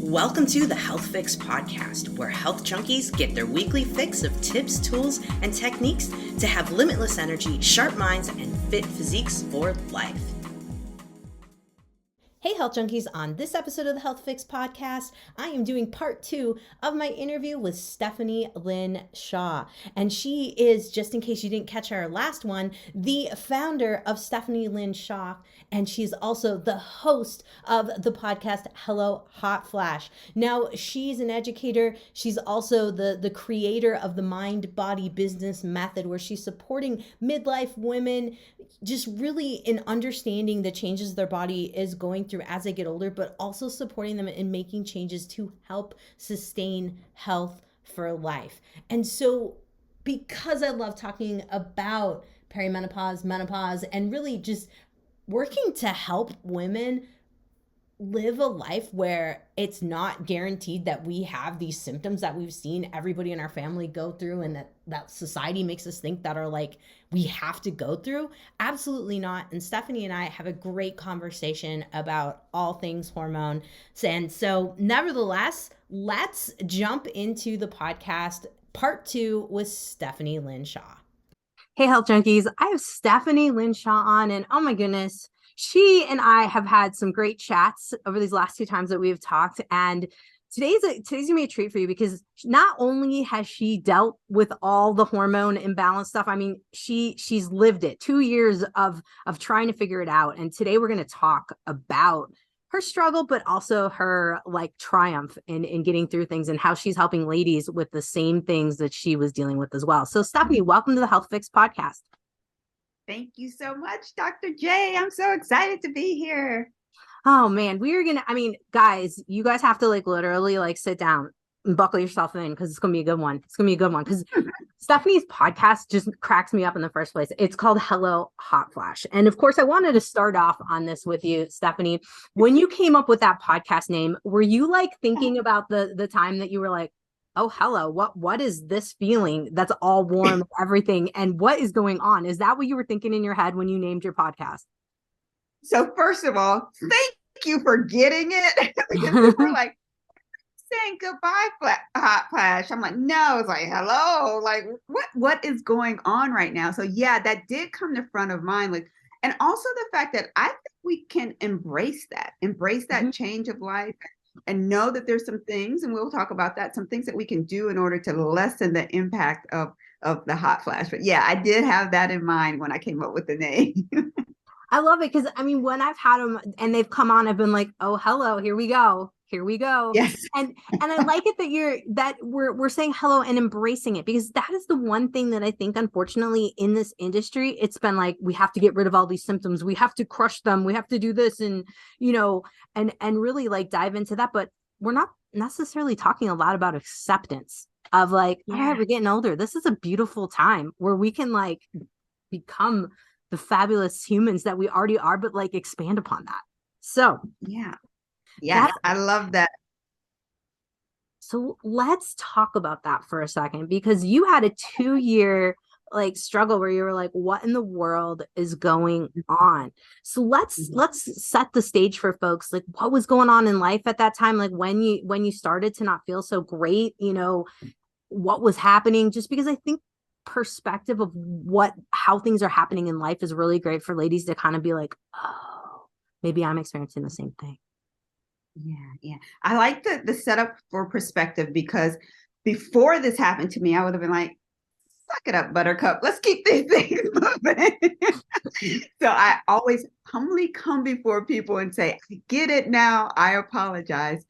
Welcome to the Health Fix podcast, where health junkies get their weekly fix of tips, tools, and techniques to have limitless energy, sharp minds, and fit physiques for life. Hey Health Junkies, on this episode of the Health Fix podcast, I am doing part 2 of my interview with Stephanie Lynn Shaw. And she is, just in case you didn't catch our last one, the founder of Stephanie Lynn Shaw. And she's also the host of the podcast, Hello Hot Flash. Now, she's an educator. She's also the creator of the Mind Body Business Method, where she's supporting midlife women just really in understanding the changes their body is going through as they get older, but also supporting them in making changes to help sustain health for life. And so, because I love talking about perimenopause, menopause, and really just working to help women live a life where it's not guaranteed that we have these symptoms that we've seen everybody in our family go through, and that society makes us think that are like we have to go through. Absolutely not. And Stephanie and I have a great conversation about all things hormone. And so nevertheless, let's jump into the podcast part 2 with Stephanie Lynn Shaw. Hey Health Junkies, I have Stephanie Lynn Shaw on, and oh my goodness, she and I have had some great chats over these last 2 times that we have talked, and today's gonna be a treat for you, because not only has she dealt with all the hormone imbalance stuff, I mean, she's lived it, 2 years of trying to figure it out, and today we're going to talk about her struggle, but also her like triumph in getting through things, and how she's helping ladies with the same things that she was dealing with as well. So Stephanie, welcome to the Health Fix podcast. Thank you so much, Dr. J. I'm so excited to be here. Oh man, guys, you guys have to literally sit down and buckle yourself in, because it's going to be a good one. It's going to be a good one, because Stephanie's podcast just cracks me up in the first place. It's called Hello Hot Flash. And of course, I wanted to start off on this with you, Stephanie. When you came up with that podcast name, were you thinking about the time that you were like, oh, hello, what is this feeling that's all warm, everything, and what is going on? Is that what you were thinking in your head when you named your podcast? So first of all, thank you for getting it. Because people were like, saying goodbye, Hot Flash. I'm like, no, it's like, hello, like what is going on right now? So yeah, that did come to front of mind. And also the fact that I think we can embrace that mm-hmm. change of life, and know that there's some things, and we'll talk about that, some things that we can do in order to lessen the impact of the hot flash. But yeah, I did have that in mind when I came up with the name. I love it, because when I've had them and they've come on, I've been like, oh, hello, here we go. Yes. And I like it that we're saying hello and embracing it, because that is the one thing that I think, unfortunately, in this industry, it's been like, we have to get rid of all these symptoms. We have to crush them. We have to do this, and, and really dive into that. But we're not necessarily talking a lot about acceptance of all right, we're getting older. This is a beautiful time where we can become the fabulous humans that we already are, but expand upon that. So yes, I love that. So let's talk about that for a second, because you had a 2-year struggle where you were like, what in the world is going on? So let's set the stage for folks. What was going on in life at that time? When you started to not feel so great, what was happening? Just because I think perspective of how things are happening in life is really great for ladies to kind of be like, oh, maybe I'm experiencing the same thing. Yeah. I like the setup for perspective, because before this happened to me, I would have been like, suck it up, buttercup. Let's keep these things moving. So I always humbly come before people and say, I get it now. I apologize.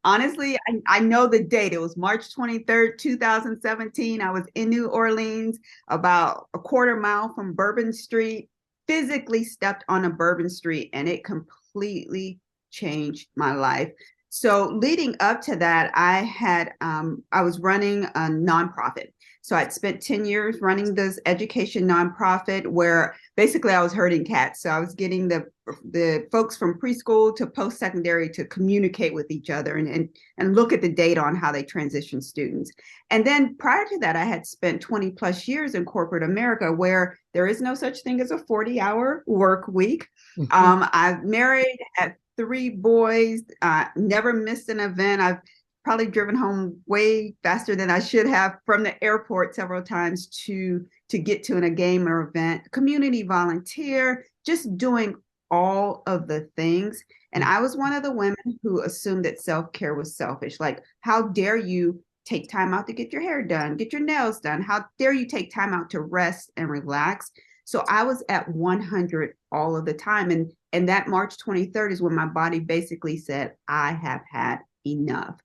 Honestly, I know the date. It was March 23rd, 2017. I was in New Orleans, about a quarter mile from Bourbon Street, physically stepped on a Bourbon Street, and it completely changed my life. So leading up to that, I was running a nonprofit. So I'd spent 10 years running this education nonprofit, where basically I was herding cats. So I was getting the folks from preschool to post-secondary to communicate with each other and look at the data on how they transition students. And then prior to that, I had spent 20 plus years in corporate America, where there is no such thing as a 40-hour work week. Mm-hmm. I've married, had 3 boys, never missed an event. I've probably driven home way faster than I should have from the airport several times to get to a game or event, community volunteer, just doing all of the things. And I was one of the women who assumed that self-care was selfish. Like, how dare you take time out to get your hair done, get your nails done? How dare you take time out to rest and relax? So I was at 100 all of the time. And that March 23rd is when my body basically said, I have had enough.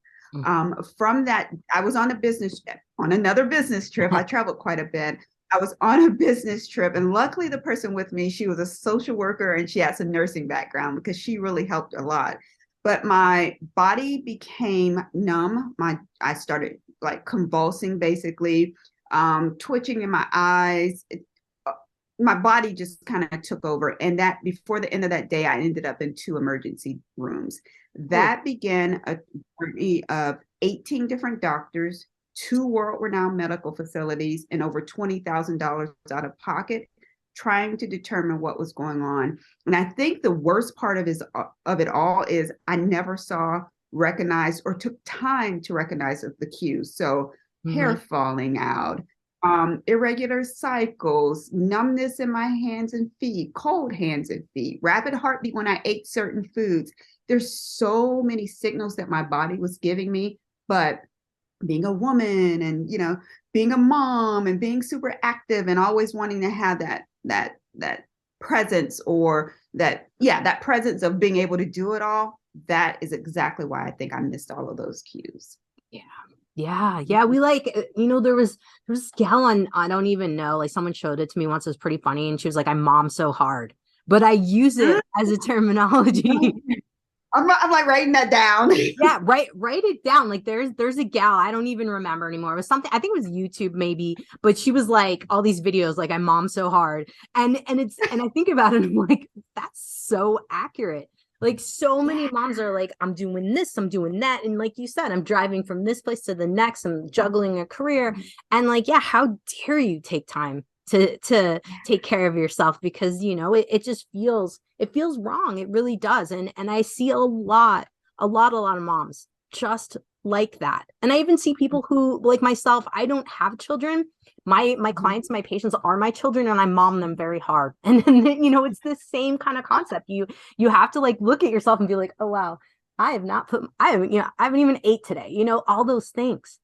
From that, I was on another business trip. I traveled quite a bit. I was on a business trip, and luckily the person with me, she was a social worker and she had some nursing background because she really helped a lot. But my body became numb. I started like convulsing, basically, twitching in my eyes. My body just kind of took over. And that before the end of that day, I ended up in 2 emergency rooms. That began a journey of 18 different doctors, 2 world-renowned medical facilities, and over $20,000 out of pocket, trying to determine what was going on. And I think the worst part of it all is I never recognized or took time to recognize the cues. So hair falling out, irregular cycles, numbness in my hands and feet, cold hands and feet, rapid heartbeat when I ate certain foods. There's so many signals that my body was giving me, but being a woman and, being a mom and being super active and always wanting to have that presence or that presence of being able to do it all. That is exactly why I think I missed all of those cues. Yeah. We there was this gal on, I don't even know, like someone showed it to me once. It was pretty funny. And she was like, I mom so hard, but I use it as a terminology. I'm like writing that down. Yeah, write it down. Like there's a gal, I don't even remember anymore. It was something, I think it was YouTube maybe, but she was like all these videos like I mom so hard. And I think about it, I'm like, that's so accurate. Like so many moms are like, I'm doing this, I'm doing that. And like you said, I'm driving from this place to the next, I'm juggling a career. And like, yeah, how dare you take time to take care of yourself? Because, it just feels wrong. It really does. And I see a lot of moms just like that. And I even see people who, like myself, I don't have children. My clients, my patients are my children, and I mom them very hard. And it's the same kind of concept. You have to like look at yourself and be like, oh wow, I haven't even ate today. All those things.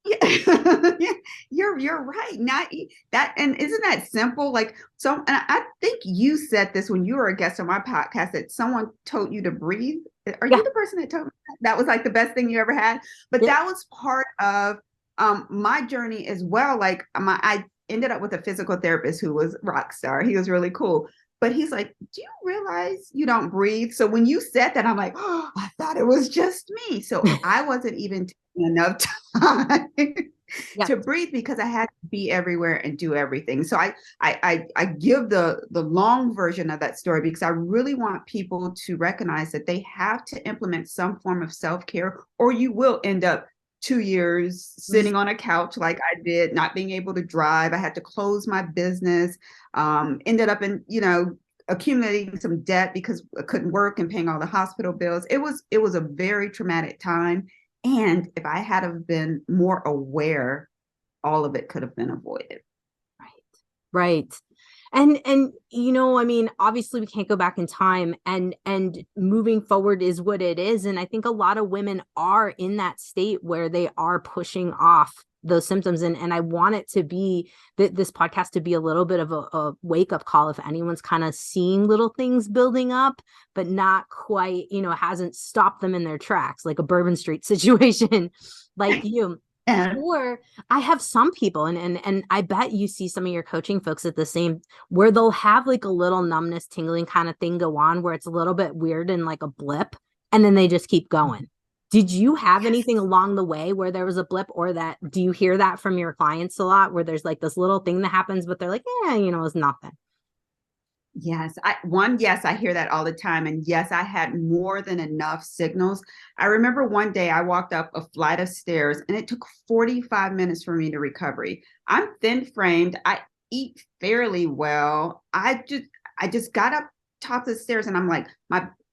Yeah, you're right. Not that, and isn't that simple? Like, so, and I think you said this when you were a guest on my podcast, that someone told you to breathe. Are you the person that told me that was like the best thing you ever had? But that was part of my journey as well. Like I ended up with a physical therapist who was rock star. He was really cool. But he's like, do you realize you don't breathe? So when you said that, I'm like, oh, I thought it was just me. So I wasn't even taking enough time to breathe because I had to be everywhere and do everything. So I give the long version of that story because I really want people to recognize that they have to implement some form of self-care, or you will end up 2 years sitting on a couch like I did, not being able to drive. I had to close my business, ended up in, accumulating some debt because I couldn't work and paying all the hospital bills. It was a very traumatic time. And if I had have been more aware, all of it could have been avoided. Right. And I mean, obviously we can't go back in time, and moving forward is what it is. And I think a lot of women are in that state where they are pushing off those symptoms. And I want it to be this podcast to be a little bit of a wake up call if anyone's kind of seeing little things building up, but not quite, hasn't stopped them in their tracks, like a Bourbon Street situation like you. Or I have some people, and I bet you see some of your coaching folks at the same, where they'll have like a little numbness, tingling kind of thing go on, where it's a little bit weird and like a blip, and then they just keep going. Did you have anything along the way where there was a blip, or that, do you hear that from your clients a lot, where there's like this little thing that happens, but they're like, it's nothing? Yes, I hear that all the time. And yes, I had more than enough signals. I remember one day I walked up a flight of stairs and it took 45 minutes for me to recovery. I'm thin framed. I eat fairly well. I just got up top of the stairs and I'm like,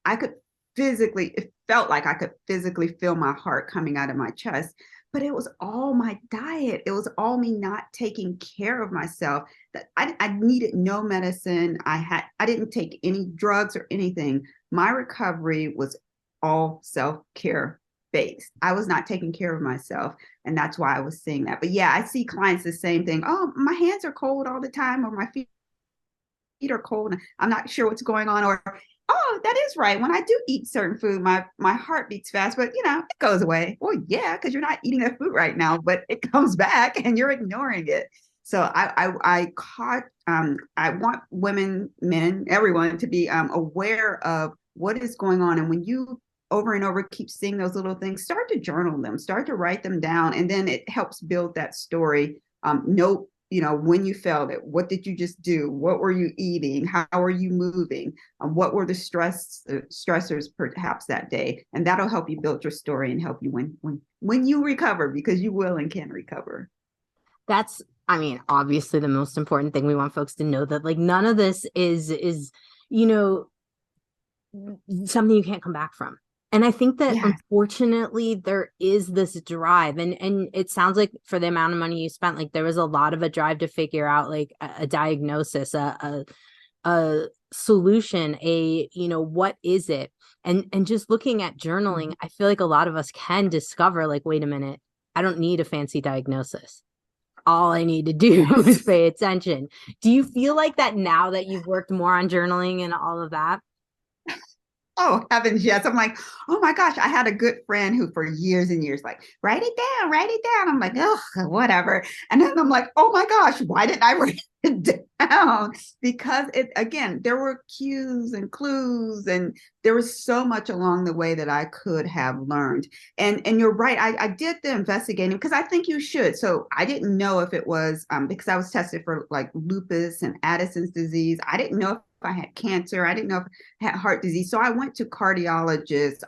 I could physically, it felt like I could physically feel my heart coming out of my chest. But it was all my diet. It was all me not taking care of myself. That I needed no medicine. I didn't take any drugs or anything. My recovery was all self-care based. I was not taking care of myself. And that's why I was seeing that. But yeah, I see clients the same thing. Oh, my hands are cold all the time, or my feet are cold. I'm not sure what's going on. Or, oh, that is right. When I do eat certain food, my heart beats fast, but it goes away. Well, yeah, because you're not eating that food right now, but it comes back and you're ignoring it. So I want women, men, everyone to be aware of what is going on. And when you over and over keep seeing those little things, start to journal them, start to write them down, and then it helps build that story. Note, when you felt it, what did you just do? What were you eating? How are you moving? What were the stressors perhaps that day? And that'll help you build your story and help you when you recover, because you will and can recover. That's, I mean, obviously the most important thing. We want folks to know that like none of this is, something you can't come back from. And I think that unfortunately there is this drive, and it sounds like for the amount of money you spent, like there was a lot of a drive to figure out like a diagnosis, a solution, what is it? And just looking at journaling, I feel like a lot of us can discover like, wait a minute, I don't need a fancy diagnosis. All I need to do is pay attention. Do you feel like that now that you've worked more on journaling and all of that? Oh, heavens, yes. I'm like, oh my gosh, I had a good friend who for years and years, like, write it down, write it down. I'm like, oh, whatever. And then I'm like, oh my gosh, why didn't I write it down? Because again, there were cues and clues, and there was so much along the way that I could have learned. And you're right, I did the investigating because I think you should. So I didn't know if it was because I was tested for like lupus and Addison's disease. I didn't know if I had cancer. I didn't know if I had heart disease. So I went to cardiologists,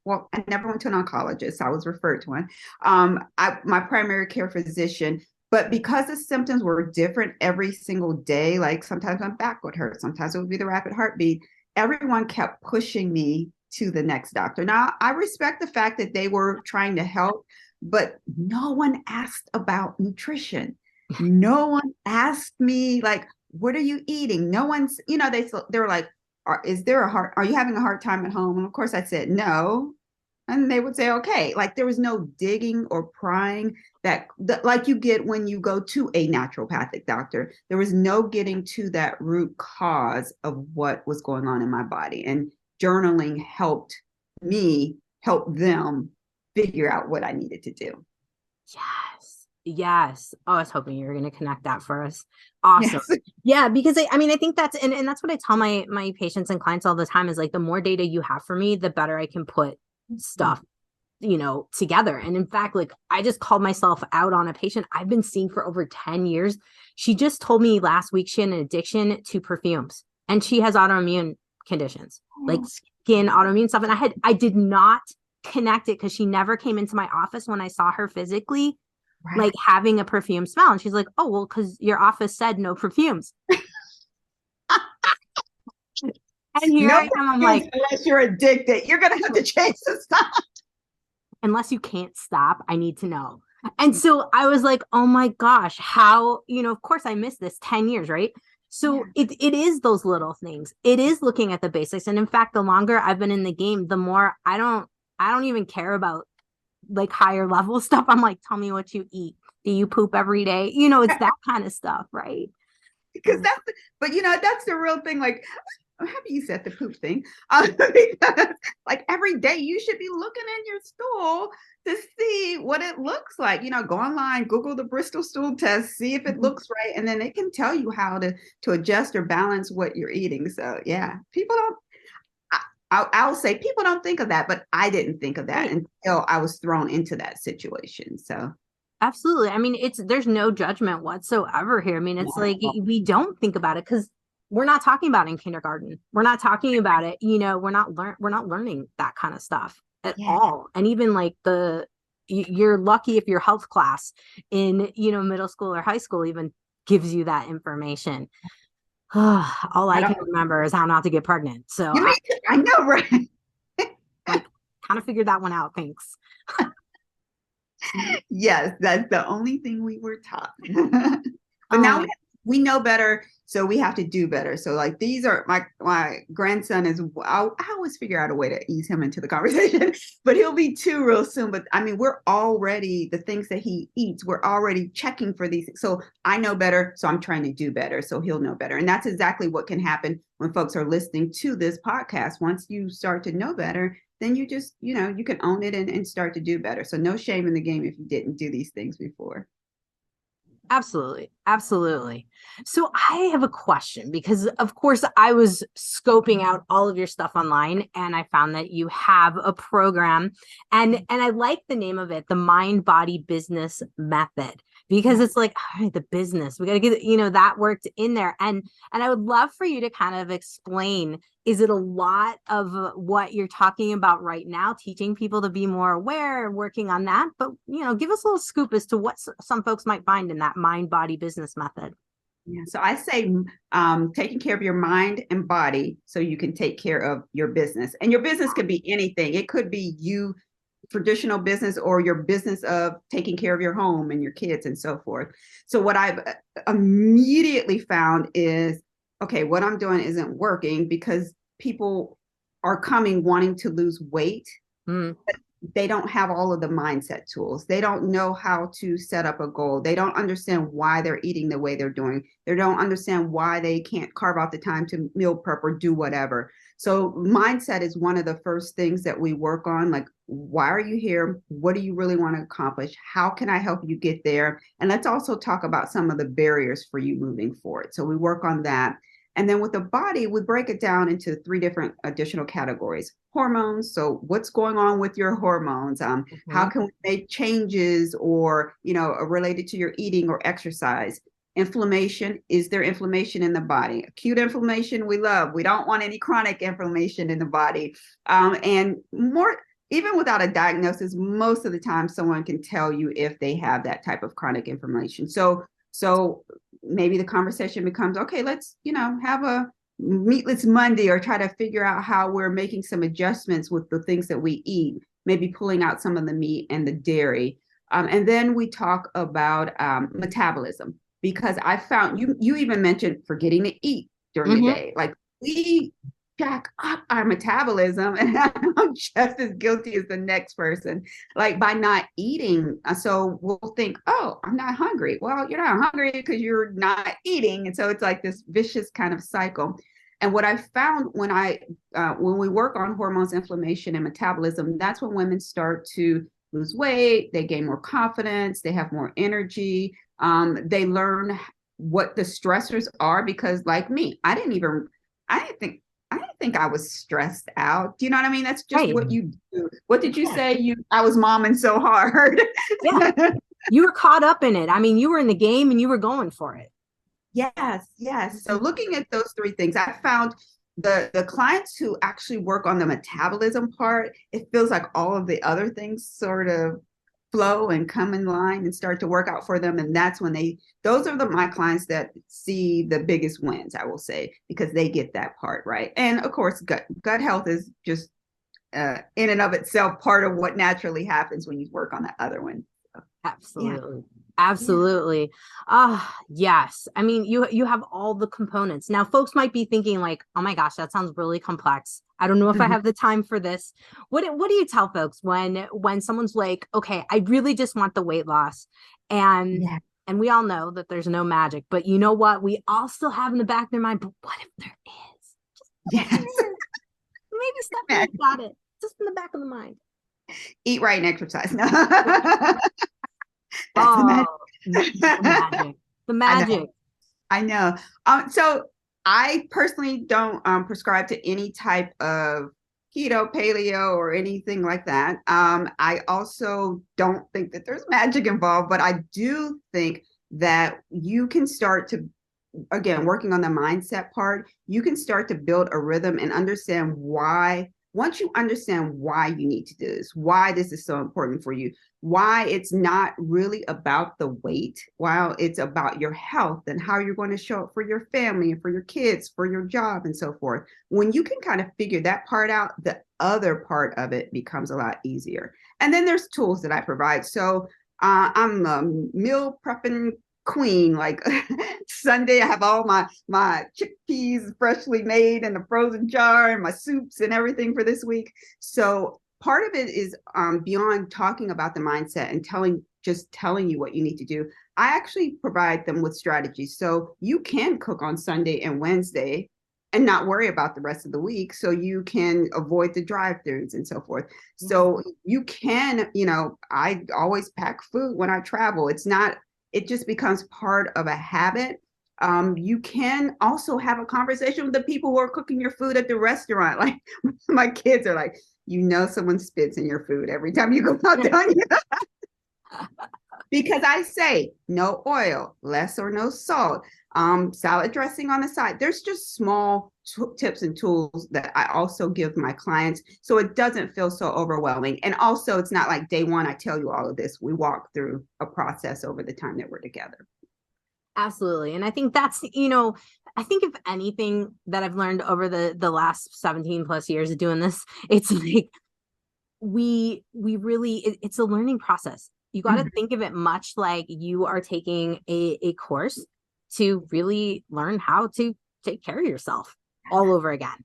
well, I never went to an oncologist. I was referred to one. My primary care physician, but because the symptoms were different every single day, like sometimes my back would hurt, sometimes it would be the rapid heartbeat, everyone kept pushing me to the next doctor. Now, I respect the fact that they were trying to help, but no one asked about nutrition. No one asked me, like, what are you eating? No one's, they were like, are you having a hard time at home? And of course I said, no. And they would say, okay. Like there was no digging or prying that like you get when you go to a naturopathic doctor. There was no getting to that root cause of what was going on in my body. And journaling helped me help them figure out what I needed to do. Yes. Oh, I was hoping you were going to connect that for us. Awesome. Yes. Yeah, because I think that's, and that's what I tell my patients and clients all the time is like, the more data you have for me, the better I can put stuff, together. And in fact, like I just called myself out on a patient I've been seeing for over 10 years. She just told me last week she had an addiction to perfumes and she has autoimmune conditions, like skin autoimmune stuff. And I did not connect it because she never came into my office when I saw her physically. Right. Like having a perfume smell. And she's like, oh, well, because your office said no perfumes. And here I am, I'm like, unless you're addicted, you're going to have to change the stuff. Unless you can't stop, I need to know. And so I was like, oh my gosh, how, of course I missed this 10 years, right? So it is those little things. It is looking at the basics. And in fact, the longer I've been in the game, the more I don't even care about like higher level stuff. I'm like, tell me what you eat. Do you poop every day? It's that kind of stuff, right? Because that's the real thing. Like, I'm happy you said the poop thing. Because, like every day you should be looking in your stool to see what it looks like. Go online, Google the Bristol stool test, see if it looks right, and then it can tell you how to adjust or balance what you're eating. So yeah, people don't. I'll say people don't think of that, but I didn't think of that until I was thrown into that situation. So absolutely. I mean, there's no judgment whatsoever here. I mean, it's like we don't think about it because we're not talking about it in kindergarten. We're not talking about it. We're not learning that kind of stuff at all. And even like you're lucky if your health class in, middle school or high school even gives you that information. All I can remember is how not to get pregnant. So I know, right? kind of figured that one out. Thanks. Yes, that's the only thing we were taught. But now Oh, we know better, so we have to do better. So like these are my grandson is I always figure out a way to ease him into the conversation, but he'll be 2 real soon. But I mean, we're already the things that he eats, we're already checking for these. So I know better, so I'm trying to do better, so he'll know better. And that's exactly what can happen when folks are listening to this podcast. Once you start to know better, then you just, you can own it and start to do better. So no shame in the game if you didn't do these things before. absolutely. Absolutely. So I have a question because of course I was scoping out all of your stuff online and I found that you have a program and I like the name of it, the Mind Body Business Method, because it's like, all right, the business, we got to get, that worked in there. And I would love for you to kind of explain, is it a lot of what you're talking about right now, teaching people to be more aware, working on that? But, give us a little scoop as to what some folks might find in that mind body business method. Yeah, so I say taking care of your mind and body so you can take care of your business. And your business could be anything. It could be you traditional business or your business of taking care of your home and your kids and so forth. So what I've immediately found is, okay, what I'm doing isn't working because people are coming wanting to lose weight. Mm. But they don't have all of the mindset tools. They don't know how to set up a goal. They don't understand why they're eating the way they're doing. They don't understand why they can't carve out the time to meal prep or do whatever. So mindset is one of the first things that we work on. Like, why are you here? What do you really want to accomplish? How can I help you get there? And let's also talk about some of the barriers for you moving forward. So we work on that. And then with the body, we break it down into 3 different additional categories. Hormones. So what's going on with your hormones? How can we make changes or, related to your eating or exercise? Inflammation. Is there inflammation in the body? Acute inflammation we love. We don't want any chronic inflammation in the body. And more, even without a diagnosis, most of the time someone can tell you if they have that type of chronic inflammation. So maybe the conversation becomes, okay, let's, have a meatless Monday or try to figure out how we're making some adjustments with the things that we eat, maybe pulling out some of the meat and the dairy. And then we talk about metabolism, because I found you even mentioned forgetting to eat during the day. Like we jack up our metabolism, and I'm just as guilty as the next person, like by not eating. So we'll think, oh, I'm not hungry. Well, you're not hungry because you're not eating. And so it's like this vicious kind of cycle. And what I found when we work on hormones, inflammation, and metabolism, that's when women start to lose weight, they gain more confidence, they have more energy, they learn what the stressors are, because like me, I didn't think I was stressed out. Do you know what I mean? That's just Right. what you do. What did you say? I was momming so hard. Yeah. You were caught up in it. I mean, you were in the game and you were going for it. Yes. So looking at those 3 things, I found the clients who actually work on the metabolism part, it feels like all of the other things sort of flow and come in line and start to work out for them. And that's when those are my clients that see the biggest wins, I will say, because they get that part right. And of course, gut health is just in and of itself part of what naturally happens when you work on that other one. So, Absolutely. yeah. Absolutely. Yes. I mean, you have all the components. Now, folks might be thinking like, oh my gosh, that sounds really complex. I don't know if I have the time for this. What do you tell folks when someone's like, okay, I really just want the weight loss, and Yeah. and we all know that there's no magic, but you know what? We all still have in the back of their mind, but what if there is? Yes. Maybe Stephanie got it just in the back of the mind. Eat right and exercise. No. That's Oh, the magic. The magic. I know. So I personally don't prescribe to any type of keto, paleo, or anything like that. I also don't think that there's magic involved, but I do think that you can start to, again, working on the mindset part, you can start to build a rhythm and understand why once you understand why you need to do this, why this is so important for you, why it's not really about the weight, while it's about your health and how you're going to show up for your family and for your kids, for your job and so forth. When you can kind of figure that part out, the other part of it becomes a lot easier. And then there's tools that I provide. So I'm a meal prepping queen. Like Sunday, I have all my chickpeas freshly made in a frozen jar and my soups and everything for this week. So part of it is beyond talking about the mindset and telling you what you need to do. I actually provide them with strategies. So you can cook on Sunday and Wednesday and not worry about the rest of the week. So you can avoid the drive-throughs and so forth. So you can, I always pack food when I travel. It just becomes part of a habit. You can also have a conversation with the people who are cooking your food at the restaurant. Like my kids are like, someone spits in your food every time you go out there. Because I say no oil, less or no salt, salad dressing on the side. There's just small tips and tools that I also give my clients so it doesn't feel so overwhelming. And also, it's not like day one, I tell you all of this. We walk through a process over the time that we're together. Absolutely. And I think that's, I think if anything that I've learned over the last 17 plus years of doing this, it's like we really, it's a learning process. You got to think of it much like you are taking a course to really learn how to take care of yourself all over again.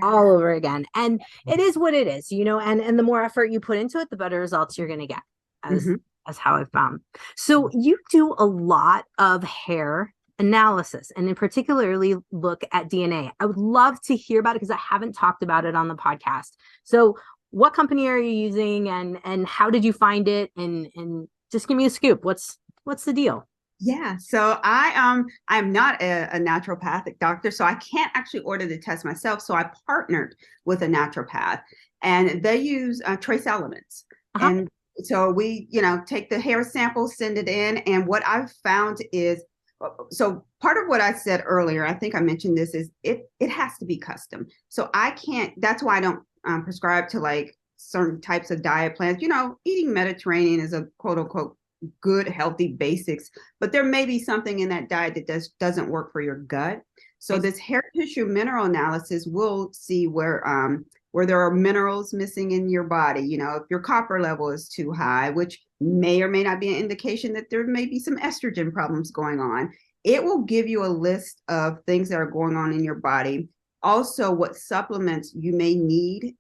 All over again. And it is what it is, and the more effort you put into it, the better results you're going to get, as how I've found. So you do a lot of hair analysis and in particularly look at DNA. I would love to hear about it because I haven't talked about it on the podcast. So what company are you using and how did you find it? And just give me a scoop. What's the deal? Yeah. So I'm not a naturopathic doctor, so I can't actually order the test myself. So I partnered with a naturopath and they use trace elements. And so we, take the hair sample, send it in. And what I've found is, so part of what I said earlier, I think I mentioned this, is it has to be custom. So that's why I don't prescribe to like certain types of diet plans. Eating Mediterranean is a quote unquote good, healthy basics, but there may be something in that diet that doesn't work for your gut. So this hair tissue mineral analysis will see where there are minerals missing in your body. If your copper level is too high, which may or may not be an indication that there may be some estrogen problems going on. It will give you a list of things that are going on in your body. Also, what supplements you may need.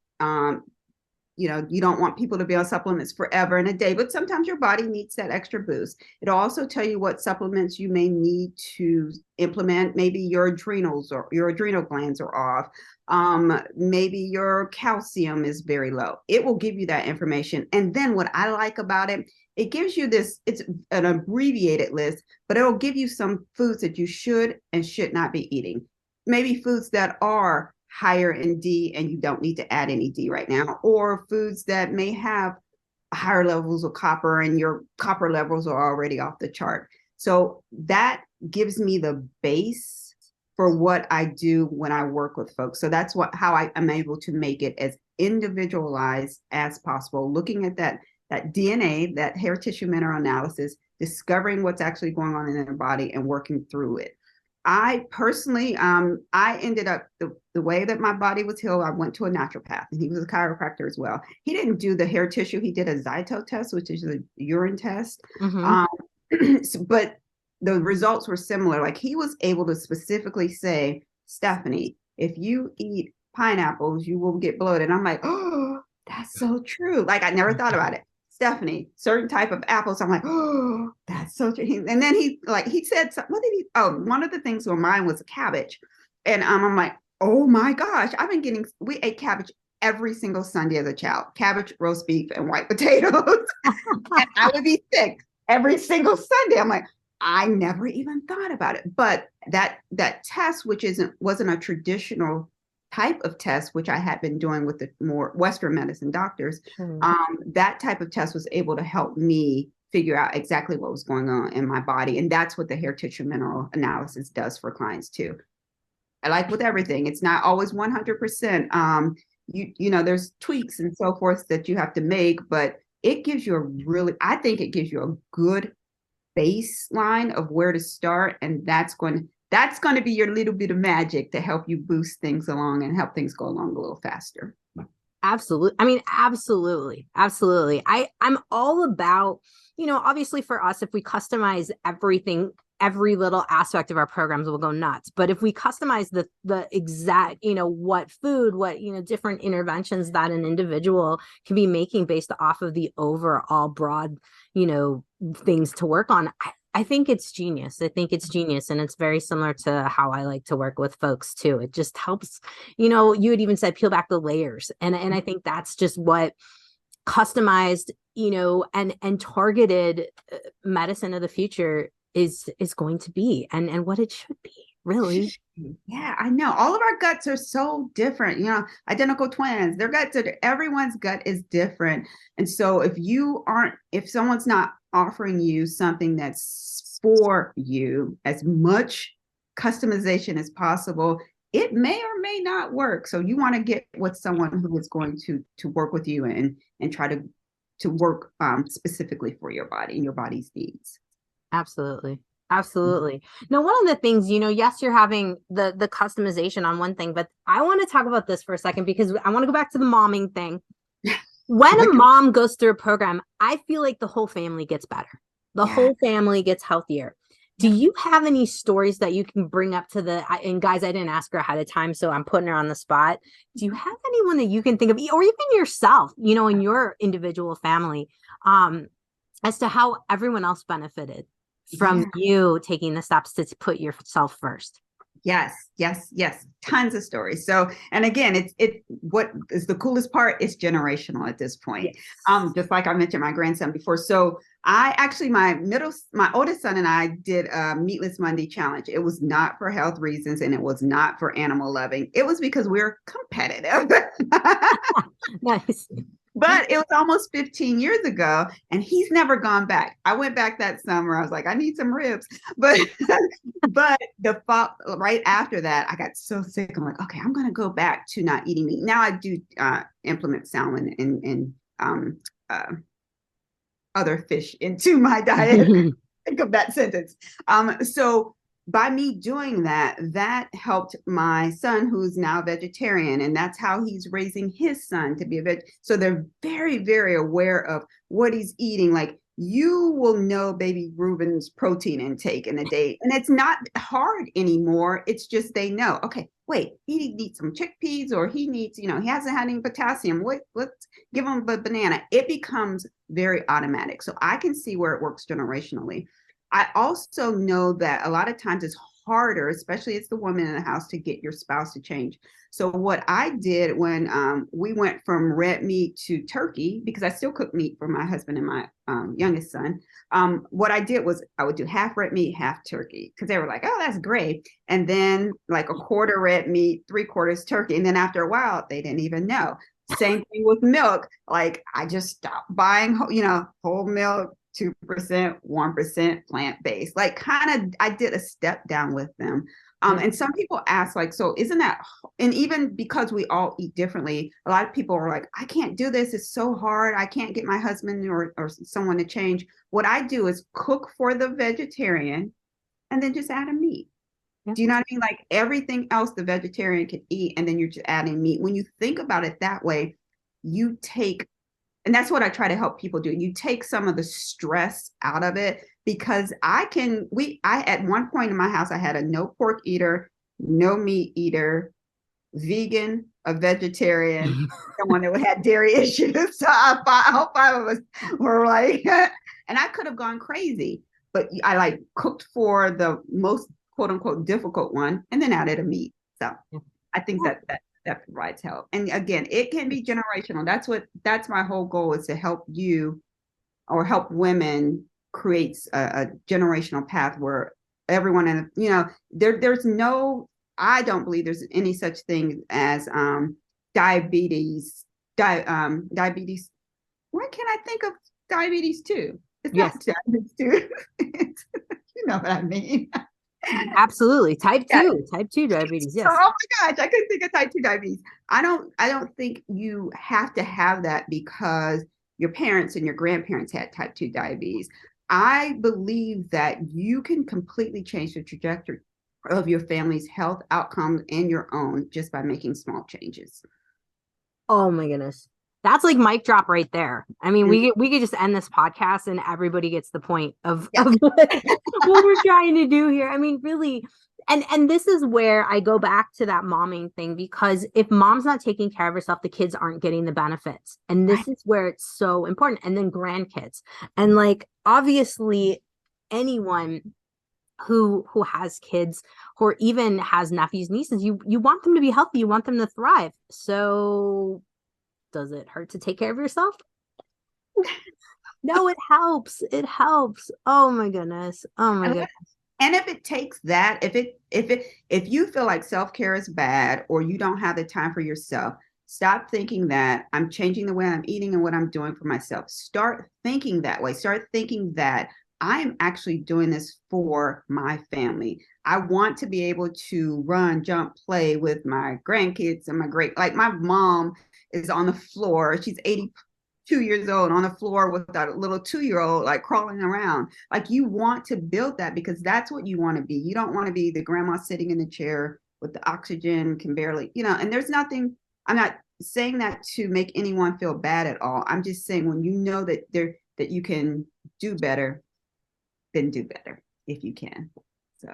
You don't want people to be on supplements forever and a day, but sometimes your body needs that extra boost. It'll also tell you what supplements you may need to implement. Maybe your adrenals or your adrenal glands are off. Maybe your calcium is very low. It will give you that information. And then what I like about it, it gives you this, it's an abbreviated list, but it'll give you some foods that you should and should not be eating. Maybe foods that are higher in D and you don't need to add any D right now, or foods that may have higher levels of copper and your copper levels are already off the chart. So that gives me the base for what I do when I work with folks. So that's how I am able to make it as individualized as possible, looking at that DNA, that hair tissue mineral analysis, discovering what's actually going on in their body and working through it. I personally, I ended up the way that my body was healed. I went to a naturopath and he was a chiropractor as well. He didn't do the hair tissue. He did a Zyto test, which is a urine test. But the results were similar. Like he was able to specifically say, Stephanie, if you eat pineapples, you will get bloated. And I'm like, oh, that's so true. Like I never thought about it. Stephanie, certain type of apples. I'm like, oh, that's so true. And then he said, what did he, one of the things on mine was a cabbage. And I'm like, oh my gosh, we ate cabbage every single Sunday as a child, cabbage, roast beef, and white potatoes. And I would be sick every single Sunday. I'm like, I never even thought about it. But that test, which wasn't a traditional type of test, which I had been doing with the more Western medicine doctors, that type of test was able to help me figure out exactly what was going on in my body. And that's what the hair tissue mineral analysis does for clients too. I like with everything, it's not always 100%. there's tweaks and so forth that you have to make, but it gives you I think it gives you a good baseline of where to start. And that's going to be your little bit of magic to help you boost things along and help things go along a little faster. Absolutely. I mean, absolutely. Absolutely. I'm all about, obviously for us, if we customize everything, every little aspect of our programs will go nuts. But if we customize the exact, what food, what, different interventions that an individual can be making based off of the overall broad, things to work on, I think it's genius. I think it's genius. And it's very similar to how I like to work with folks too. It just helps, you had even said peel back the layers. And I think that's just what customized, and targeted medicine of the future is going to be, and what it should be, really. Yeah, I know. All of our guts are so different, identical twins. Everyone's gut is different. And so if someone's not offering you something that's for you, as much customization as possible, it may or may not work. So you want to get with someone who is going to work with you and try to work specifically for your body and your body's needs. Absolutely. Absolutely. Now, one of the things, yes, you're having the customization on one thing, but I want to talk about this for a second, because I want to go back to the momming thing. When a mom goes through a program, I feel like the whole family gets better. The whole family gets healthier. Do you have any stories that you can bring up and guys, I didn't ask her ahead of time, so I'm putting her on the spot. Do you have anyone that you can think of, or even yourself, in your individual family, as to how everyone else benefited from you taking the steps to put yourself first? Yes. Tons of stories. So, and again, what is the coolest part? It's generational at this point. Yes. Just like I mentioned my grandson before. So my oldest son and I did a Meatless Monday challenge. It was not for health reasons, and it was not for animal loving. It was because we're competitive. Nice. But it was almost 15 years ago, and he's never gone back. I went back that summer. I was like, I need some ribs. But the fall, right after that, I got so sick. I'm like, okay, I'm going to go back to not eating meat. Now I do implement salmon and other fish into my diet. Think of that sentence. So by me doing that helped my son, who's now vegetarian, and that's how he's raising his son to be a vegetarian. So they're very, very aware of what he's eating. Like, you will know baby Reuben's protein intake in a day, and it's not hard anymore. It's just they know, okay, wait, he needs some chickpeas, or he needs, he hasn't had any potassium. Let's give him a banana. It becomes very automatic. So I can see where it works generationally. I also know that a lot of times it's harder, especially as the woman in the house, to get your spouse to change. So what I did when we went from red meat to turkey, because I still cook meat for my husband and my youngest son, what I did was I would do half red meat, half turkey, because they were like, oh, that's great. And then like a quarter red meat, 3/4 turkey. And then after a while, they didn't even know. Same thing with milk. Like, I just stopped buying, whole milk, 2%, 1% plant-based. Like, kind of, I did a step down with them. And some people ask, like, so isn't that, and even because we all eat differently, a lot of people are like, I can't do this. It's so hard. I can't get my husband or someone to change. What I do is cook for the vegetarian and then just add a meat. Do you know what I mean? Like, everything else the vegetarian can eat, and then you're just adding meat. When you think about it that way, you take, and that's what I try to help people do. You take some of the stress out of it, because I at one point in my house, I had a no pork eater, no meat eater, vegan, a vegetarian, someone that had dairy issues. So all 5 of us were like, and I could have gone crazy, but I like cooked for the most quote unquote difficult one, and then added a meat. So I think that provides help. And again, it can be generational. That's my whole goal, is to help you, or help women, create a generational path where everyone, and there's no, I don't believe there's any such thing as diabetes. Diabetes. Why can't I think of diabetes 2? It's not diabetes 2. You know what I mean? Absolutely. Type Yeah. 2, type 2 diabetes. Oh Yes. my gosh, I couldn't think of type 2 diabetes. I don't think you have to have that because your parents and your grandparents had type 2 diabetes. I believe that you can completely change the trajectory of your family's health outcomes and your own just by making small changes. Oh my goodness. That's like mic drop right there. I mean, Mm. we could just end this podcast and everybody gets the point of, Yes. what we're trying to do here. I mean, really, and this is where I go back to that momming thing, because if mom's not taking care of herself, the kids aren't getting the benefits. And Right. this is where it's so important. And then grandkids. And like obviously anyone who has kids or even has nephews, nieces, you want them to be healthy, you want them to thrive. So does it hurt to take care of yourself? No, it helps. It helps. Oh my goodness. Oh my goodness. And if it takes that, if you feel like self-care is bad or you don't have the time for yourself, stop thinking that I'm changing the way I'm eating and what I'm doing for myself. Start thinking that way. Start thinking that I'm actually doing this for my family. I want to be able to run, jump, play with my grandkids and like my mom is on the floor. She's 82 years old on the floor with that little 2-year-old like crawling around. Like you want to build that because that's what you want to be. You don't want to be the grandma sitting in the chair with the oxygen, can barely, and there's nothing, I'm not saying that to make anyone feel bad at all. I'm just saying when you know that you can do better, then do better if you can. So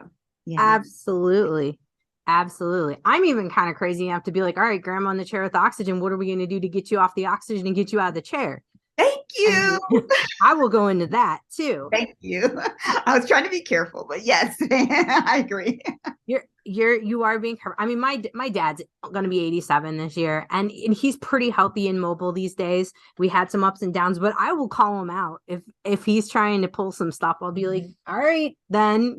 yeah. Absolutely. Absolutely. I'm even kind of crazy enough to be like, all right, grandma in the chair with oxygen. What are we going to do to get you off the oxygen and get you out of the chair? Thank I you. mean, I will go into that too. Thank you. I was trying to be careful, but yes, I agree. You are being careful. I mean, my dad's going to be 87 this year, and he's pretty healthy and mobile these days. We had some ups and downs, but I will call him out if he's trying to pull some stuff. I'll be like, all right, then,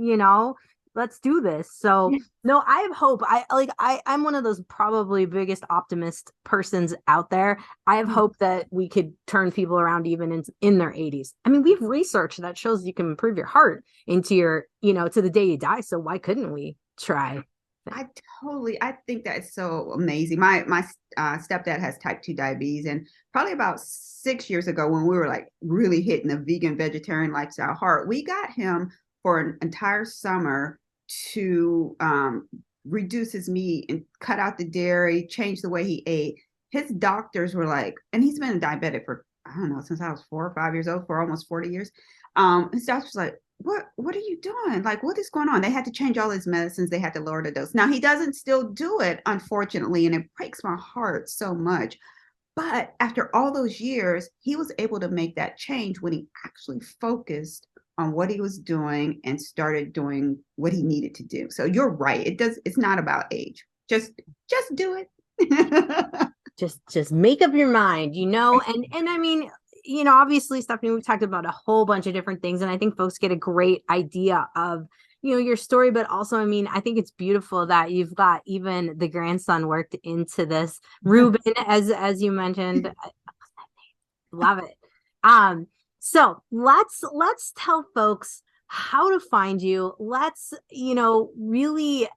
let's do this. So no, I have hope. I'm one of those probably biggest optimist persons out there. I have hope that we could turn people around even in their 80s. I mean, we've researched that shows you can improve your heart into your, to the day you die. So why couldn't we try? I think that's so amazing. My stepdad has type 2 diabetes, and probably about 6 years ago when we were like really hitting the vegan vegetarian lifestyle hard, we got him for an entire summer to reduce his meat and cut out the dairy, change the way he ate. His doctors were like, and he's been a diabetic for, I don't know, since I was 4 or 5 years old, for almost 40 years. His doctor's like, what are you doing? Like, what is going on? They had to change all his medicines. They had to lower the dose. Now he doesn't still do it, unfortunately, and it breaks my heart so much. But after all those years, he was able to make that change when he actually focused on what he was doing and started doing what he needed to do. So you're right. It's not about age. Just do it. Just make up your mind, and I mean, obviously, Stephanie, we've talked about a whole bunch of different things, and I think folks get a great idea of your story, but also, I mean, I think it's beautiful that you've got even the grandson worked into this. Ruben, as you mentioned, love it. So let's tell folks how to find you. Let's really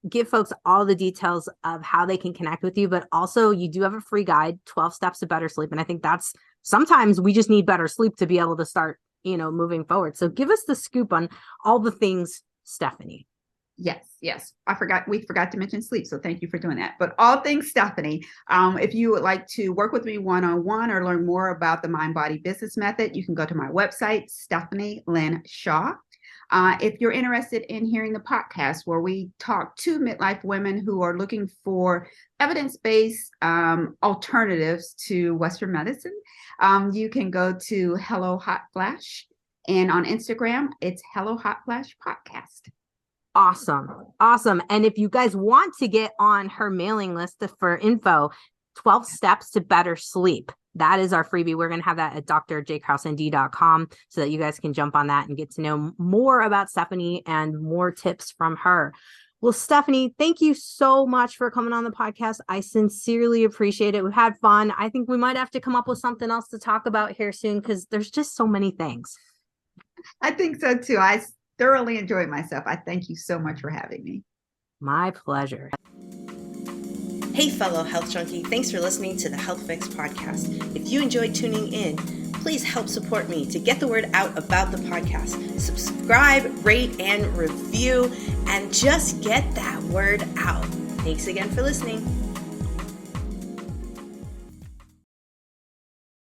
give folks all the details of how they can connect with you, but also you do have a free guide, 12 steps to better sleep. And I think that's sometimes we just need better sleep to be able to start, moving forward. So give us the scoop on all the things, Stephanie. Yes. We forgot to mention sleep. So thank you for doing that. But all things Stephanie, if you would like to work with me one-on-one or learn more about the Mind Body Business Method, you can go to my website, Stephanie Lynn Shaw. If you're interested in hearing the podcast where we talk to midlife women who are looking for evidence-based alternatives to Western medicine, you can go to Hello Hot Flash. And on Instagram, it's Hello Hot Flash Podcast. Awesome. And if you guys want to get on her mailing list for info, 12 steps to better sleep. That is our freebie. We're going to have that at drjkrausend.com so that you guys can jump on that and get to know more about Stephanie and more tips from her. Well, Stephanie, thank you so much for coming on the podcast. I sincerely appreciate it. We've had fun. I think we might have to come up with something else to talk about here soon because there's just so many things. I think so too. I thoroughly enjoyed myself. I thank you so much for having me. My pleasure. Hey, fellow health junkie, thanks for listening to the Health Fix podcast. If you enjoyed tuning in, please help support me to get the word out about the podcast. Subscribe, rate, and review, and just get that word out. Thanks again for listening.